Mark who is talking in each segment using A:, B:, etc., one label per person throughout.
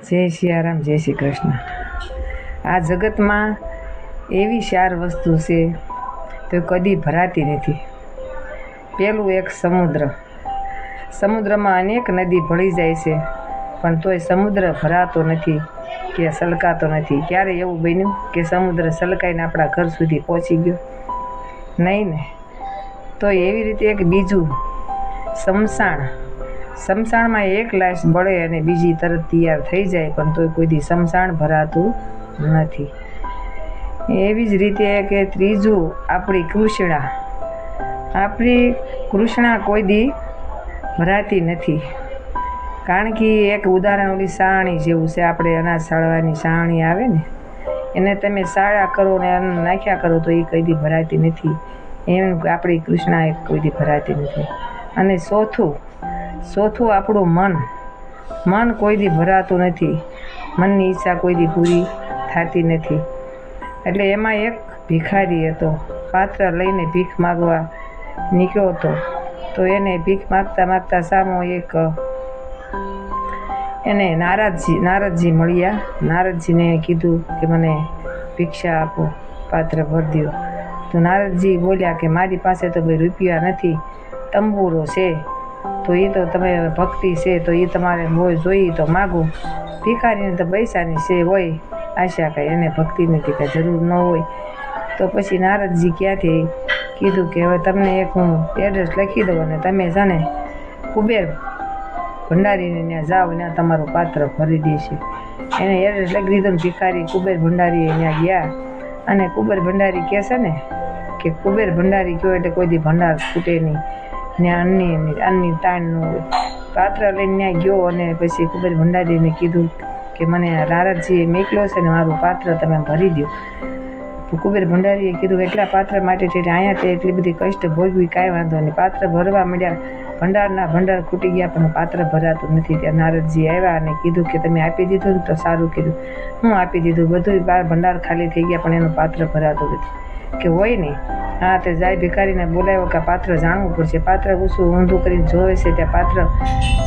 A: જય સિયારામ, જય શ્રી કૃષ્ણ। આ જગતમાં એવી 4 વસ્તુ છે તો કદી ભરાતી નથી। પહેલું એક સમુદ્ર। સમુદ્રમાં અનેક નદી ભળી જાય છે, પણ તોય સમુદ્ર ભરાતો નથી કે સલકાતો નથી। ક્યારે એવું બન્યું કે સમુદ્ર સલકાઈને આપણા ઘર સુધી પહોંચી ગયો? નહીં ને। તો એવી રીતે એક બીજું શમશાન। શમશાનમાં એક લાશ બળે અને બીજી તરત તૈયાર થઈ જાય, પણ તોય કોઈ દી શમશાન ભરાતું નથી। એવી જ રીતે કે ત્રીજું આપણી કૃષ્ણા। આપણી કૃષ્ણા કોઈ દી ભરાતી નથી, કારણ કે એક ઉદાહરણ ઓલી સાણી જેવું છે। આપણે અનાજ સાળવાની સાણી આવે ને, એને તમે સાળા કરો ને નાખ્યા કરો તો એ કોઈ દી ભરાતી નથી। એમ આપણી કૃષ્ણા એક કોઈ દી ભરાતી નથી। અને ચોથું આપણું મન કોઈ દી ભરાતું નથી। મનની ઈચ્છા કોઈ દી પૂરી થતી નથી। એટલે એમાં એક ભિખારી હતો, પાત્ર લઈને ભીખ માગવા નીકળ્યો હતો। તો એને ભીખ માગતા સામો એક એને નારદજી મળ્યા। નારદજીને કીધું કે મને ભિક્ષા આપો, પાત્ર ભરી દો। તો નારદજી બોલ્યા કે મારી પાસે તો ભાઈ રૂપિયા નથી, તંબુરો છે, તો એ તો તમે ભક્તિ છે તો એ તમારે હોય જોઈએ તો માગો। ભિખારીને તો પૈસાની છે હોય આશા, કાંઈ એને ભક્તિની કાંઈ જરૂર ન હોય। તો પછી નારદજી ક્યાંથી કીધું કે હવે તમને એક હું એડ્રેસ લખી દઉં અને તમે જાણે કુબેર ભંડારીને ત્યાં જાઓ, ત્યાં તમારું પાત્ર ભરી દેશે। એને એડ્રેસ લખી દીધું ને ભિખારી કુબેર ભંડારી ત્યાં ગયા। અને કુબેર ભંડારી કહેશે ને કે કુબેર ભંડારી કહો એટલે કોઈ દી ભંડાર ખૂટે નહીં, ત્યાં અન્નની તાણ ન હોય। પાત્ર લઈને ત્યાં ગયો અને પછી કુબેર ભંડારીને કીધું કે મને નારદજીએ મોકલ્યો છે ને મારું પાત્ર તમે ભરી દો। તો કુબેર ભંડારીએ કીધું કે એટલા પાત્ર માટે અહીંયા તે એટલી બધી કષ્ટ ભોગવી, કાંઈ વાંધો નહીં। પાત્ર ભરવા મળ્યા, ભંડાર ખૂટી ગયા, પણ પાત્ર ભરાતું નથી। ત્યાં નારદજી આવ્યા અને કીધું કે તમે આપી દીધું ને તો સારું કીધું। હું આપી દીધું બધું, ભંડાર ખાલી થઈ ગયા, પણ એનું પાત્ર ભરાતું નથી કે હોય નહીં। હા, તે જાય ભિખારીને બોલાવ્યો કે પાત્ર જાણવું પડશે। પાત્ર ઊંધું કરીને જોવે છે, ત્યાં પાત્ર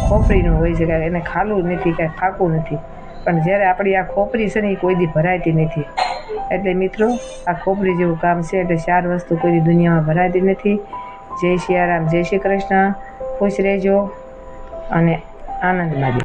A: ખોપરીનું હોય છે, કાંઈ એને ખાલું નથી, કાંઈ ફાંકું નથી। પણ જ્યારે આપણી આ ખોપરી છે ને એ કોઈ દી ભરાતી નથી। એટલે મિત્રો, આ ખોપરી જેવું કામ છે। એટલે 4 વસ્તુ કોઈ દી દુનિયામાં ભરાતી નથી। જય સિયારામ, જય શ્રી કૃષ્ણ। ખુશ રહેજો અને આનંદમાં રહેજો।